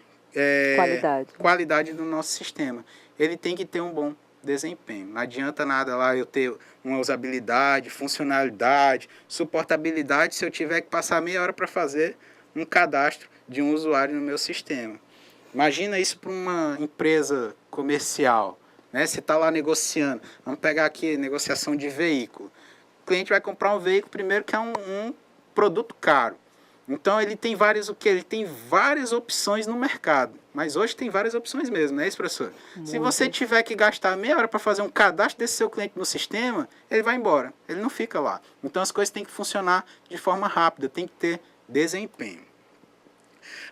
qualidade do nosso sistema. Ele tem que ter um bom desempenho. Não adianta nada lá eu ter uma usabilidade, funcionalidade, suportabilidade, se eu tiver que passar meia hora para fazer um cadastro de um usuário no meu sistema. Imagina isso para uma empresa comercial, né? Você está lá negociando. Vamos pegar aqui negociação de veículo. O cliente vai comprar um veículo primeiro que é um produto caro. Então ele tem várias o quê? Ele tem várias opções no mercado. Mas hoje tem várias opções mesmo, não é isso, professor? Muito. Se você tiver que gastar meia hora para fazer um cadastro desse seu cliente no sistema, ele vai embora. Ele não fica lá. Então as coisas têm que funcionar de forma rápida, tem que ter desempenho.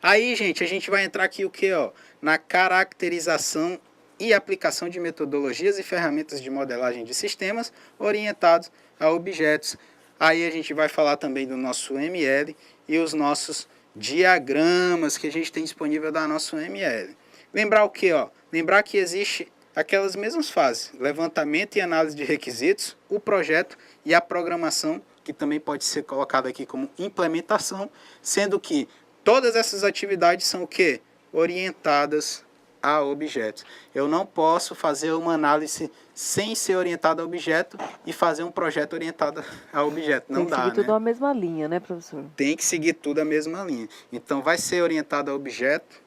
Aí, gente, a gente vai entrar aqui o quê? Ó, na caracterização e aplicação de metodologias e ferramentas de modelagem de sistemas orientados a objetos. Aí a gente vai falar também do nosso ML e os nossos diagramas que a gente tem disponível da nossa ML. Lembrar o quê? Ó? Lembrar que existe aquelas mesmas fases, levantamento e análise de requisitos, o projeto e a programação, que também pode ser colocado aqui como implementação, sendo que todas essas atividades são o quê? Orientadas a objetos. Eu não posso fazer uma análise sem ser orientado a objeto e fazer um projeto orientado a objeto. Não dá, né? Tem que seguir tudo a mesma linha, né, professor? Tem que seguir tudo a mesma linha. Então, vai ser orientado a objeto,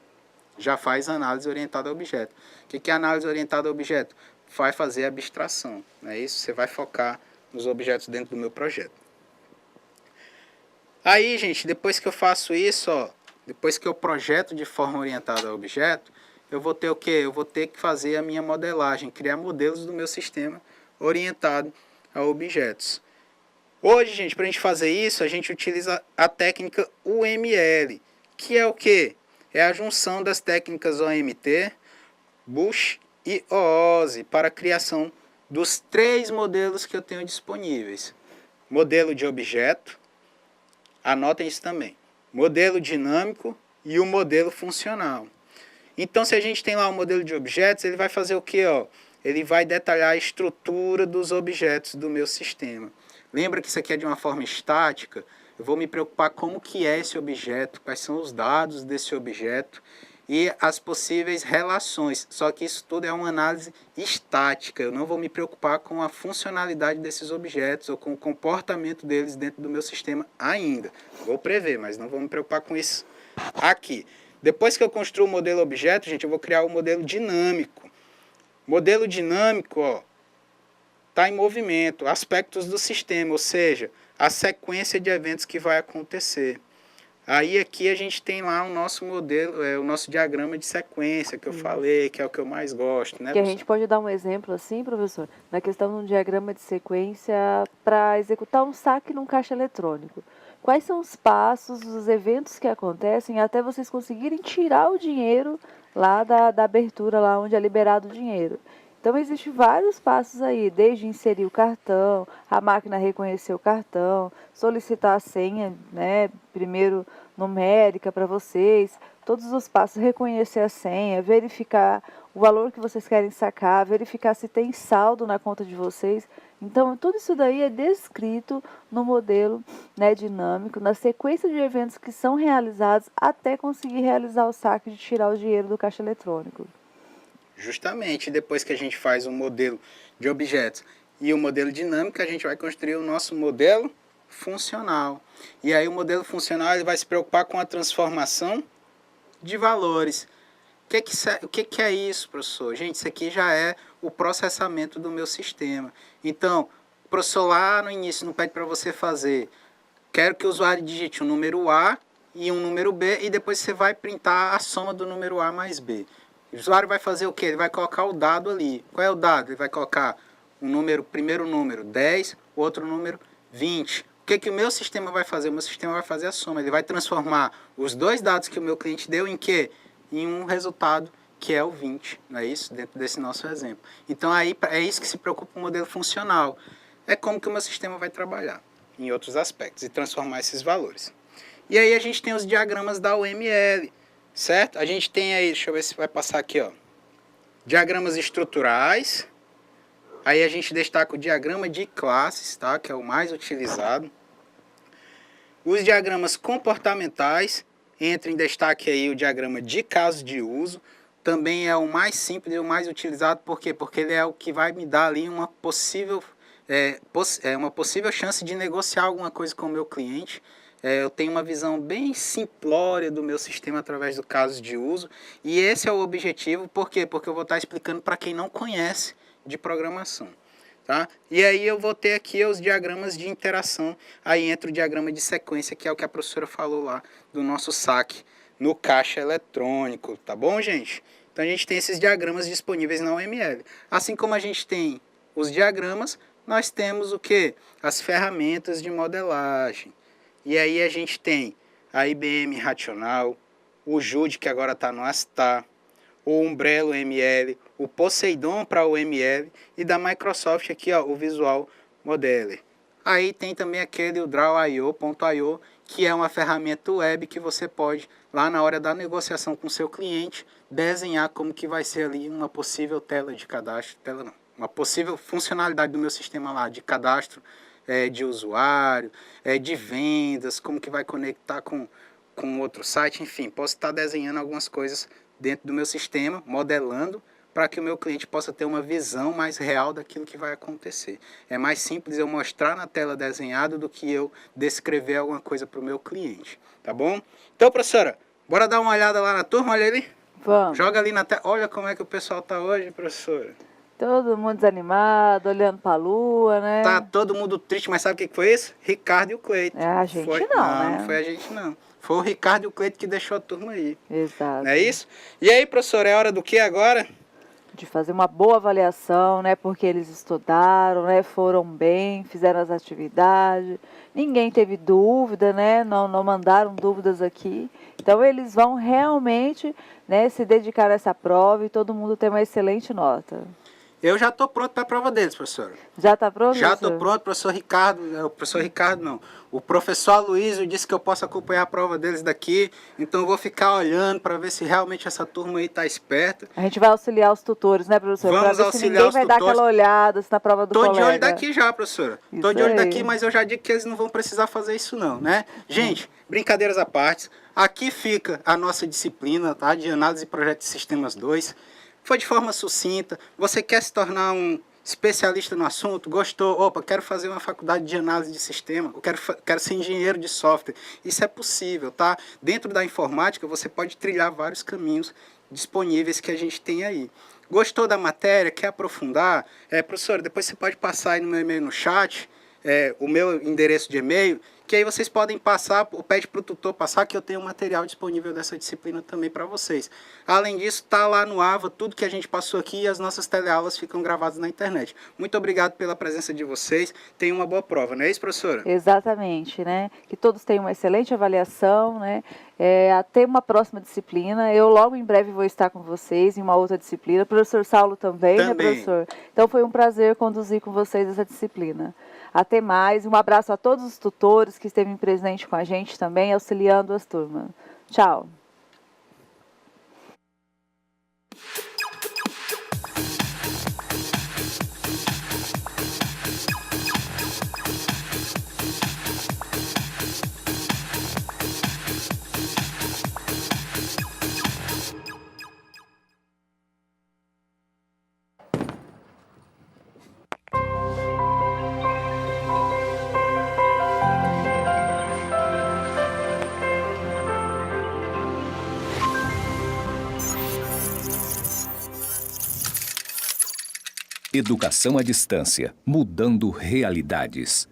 já faz análise orientada a objeto. O que é análise orientada a objeto? Vai fazer abstração, não é isso? Você vai focar nos objetos dentro do meu projeto. Aí, gente, depois que eu faço isso, ó, depois que eu projeto de forma orientada a objeto, eu vou ter o quê? Eu vou ter que fazer a minha modelagem, criar modelos do meu sistema orientado a objetos. Hoje, gente, para a gente fazer isso, a gente utiliza a técnica UML, que é o quê? É a junção das técnicas OMT, Bush e OOSI para a criação dos 3 modelos que eu tenho disponíveis. Modelo de objeto, anotem isso também, modelo dinâmico e o modelo funcional. Então, se a gente tem lá um modelo de objetos, ele vai fazer o quê? Ó? Ele vai detalhar a estrutura dos objetos do meu sistema. Lembra que isso aqui é de uma forma estática? Eu vou me preocupar como que é esse objeto, quais são os dados desse objeto e as possíveis relações. Só que isso tudo é uma análise estática. Eu não vou me preocupar com a funcionalidade desses objetos ou com o comportamento deles dentro do meu sistema ainda. Vou prever, mas não vou me preocupar com isso aqui. Depois que eu construo o modelo objeto, gente, eu vou criar o modelo dinâmico. Modelo dinâmico, ó, está em movimento, aspectos do sistema, ou seja, a sequência de eventos que vai acontecer. Aí aqui a gente tem lá o nosso modelo, o nosso diagrama de sequência que eu falei, que é o que eu mais gosto, né? Que a gente pode dar um exemplo assim, professor, na questão de um diagrama de sequência para executar um saque num caixa eletrônico. Quais são os passos, os eventos que acontecem até vocês conseguirem tirar o dinheiro lá da abertura, lá onde é liberado o dinheiro? Então, existem vários passos aí, desde inserir o cartão, a máquina reconhecer o cartão, solicitar a senha, né, primeiro numérica para vocês, todos os passos, reconhecer a senha, verificar o valor que vocês querem sacar, verificar se tem saldo na conta de vocês. Então, tudo isso daí é descrito no modelo, né, dinâmico, na sequência de eventos que são realizados até conseguir realizar o saque de tirar o dinheiro do caixa eletrônico. Justamente, depois que a gente faz um modelo de objetos e o modelo dinâmico, a gente vai construir o nosso modelo funcional. E aí o modelo funcional ele vai se preocupar com a transformação de valores. O que é isso, professor? Gente, isso aqui já é o processamento do meu sistema. Então, o professor lá no início não pede para você fazer. Quero que o usuário digite um número A e um número B e depois você vai printar a soma do número A mais B. O usuário vai fazer o quê? Ele vai colocar o dado ali. Qual é o dado? Ele vai colocar um número, primeiro número 10, outro número 20. O que o meu sistema vai fazer? O meu sistema vai fazer a soma. Ele vai transformar os 2 dados que o meu cliente deu em quê? Em um resultado que é o 20. Não é isso? Dentro desse nosso exemplo. Então, aí é isso que se preocupa o modelo funcional. É como que o meu sistema vai trabalhar em outros aspectos e transformar esses valores. E aí a gente tem os diagramas da UML. certo? A gente tem aí, deixa eu ver se vai passar aqui, ó, diagramas estruturais. Aí a gente destaca o diagrama de classes, tá? Que é o mais utilizado. Os diagramas comportamentais, entra em destaque aí o diagrama de casos de uso. Também é o mais simples e o mais utilizado, por quê? Porque ele é o que vai me dar ali uma possível chance de negociar alguma coisa com o meu cliente. Eu tenho uma visão bem simplória do meu sistema através do caso de uso. E esse é o objetivo, por quê? Porque eu vou estar explicando para quem não conhece de programação. Tá? E aí eu vou ter aqui os diagramas de interação, aí entra o diagrama de sequência, que é o que a professora falou lá do nosso saque no caixa eletrônico, tá bom, gente? Então a gente tem esses diagramas disponíveis na UML. Assim como a gente tem os diagramas, nós temos o que? As ferramentas de modelagem. E aí a gente tem a IBM Rational, o Jude, que agora está no Astar, o Umbrella ML, o Poseidon para o ML e da Microsoft aqui, ó, o Visual Modeler. Aí tem também aquele o Draw.io, que é uma ferramenta web que você pode, lá na hora da negociação com o seu cliente, desenhar como que vai ser ali uma possível tela de cadastro, uma possível funcionalidade do meu sistema lá, de cadastro de usuário, de vendas, como que vai conectar com outro site, enfim, posso estar desenhando algumas coisas dentro do meu sistema, modelando, para que o meu cliente possa ter uma visão mais real daquilo que vai acontecer. É mais simples eu mostrar na tela desenhado do que eu descrever alguma coisa para o meu cliente, tá bom? Então, professora, bora dar uma olhada lá na turma, olha ali. Vamos. Joga ali na tela, olha como é que o pessoal tá hoje, professora. Todo mundo desanimado, olhando para a lua, né? Tá todo mundo triste, mas sabe o que foi isso? Ricardo e o Cleito. É a gente foi, não, né? Não foi a gente não. Foi o Ricardo e o Cleito que deixou a turma aí. Exato. Não é isso? E aí, professor, é hora do que agora? De fazer uma boa avaliação, né? Porque eles estudaram, né? Foram bem, fizeram as atividades. Ninguém teve dúvida, né? Não mandaram dúvidas aqui. Então, eles vão realmente, né, se dedicar a essa prova e todo mundo ter uma excelente nota. Eu já estou pronto para a prova deles, professora. Já está pronto? Já estou pronto, o professor Aloysio disse que eu posso acompanhar a prova deles daqui, então eu vou ficar olhando para ver se realmente essa turma aí está esperta. A gente vai auxiliar os tutores, né, professor? Vamos pra ver auxiliar se ninguém os vai tutores. dar aquela olhada se na prova do colega. Estou de olho daqui já, professora. Estou de olho aí. daqui, mas eu já digo que eles não vão precisar fazer isso não, né? Gente, brincadeiras à parte, aqui fica a nossa disciplina, tá? De Análise e Projeto de Sistemas 2. Foi de forma sucinta. Você quer se tornar um especialista no assunto? Gostou? Opa, quero fazer uma faculdade de análise de sistema. Eu quero ser engenheiro de software. Isso é possível, tá? Dentro da informática, você pode trilhar vários caminhos disponíveis que a gente tem aí. Gostou da matéria? Quer aprofundar? Professor, depois você pode passar aí no meu e-mail no chat, o meu endereço de e-mail, que aí vocês podem passar, ou pede para o tutor passar, que eu tenho material disponível dessa disciplina também para vocês. Além disso, está lá no AVA, tudo que a gente passou aqui e as nossas teleaulas ficam gravadas na internet. Muito obrigado pela presença de vocês, tenham uma boa prova, não é isso, professora? Exatamente, né? Que todos tenham uma excelente avaliação, né? Até uma próxima disciplina. Eu logo em breve vou estar com vocês em uma outra disciplina. O professor Saulo também, né, professor? Então foi um prazer conduzir com vocês essa disciplina. Até mais. Um abraço a todos os tutores que esteve presente com a gente também, auxiliando as turmas. Tchau. Educação à distância, mudando realidades.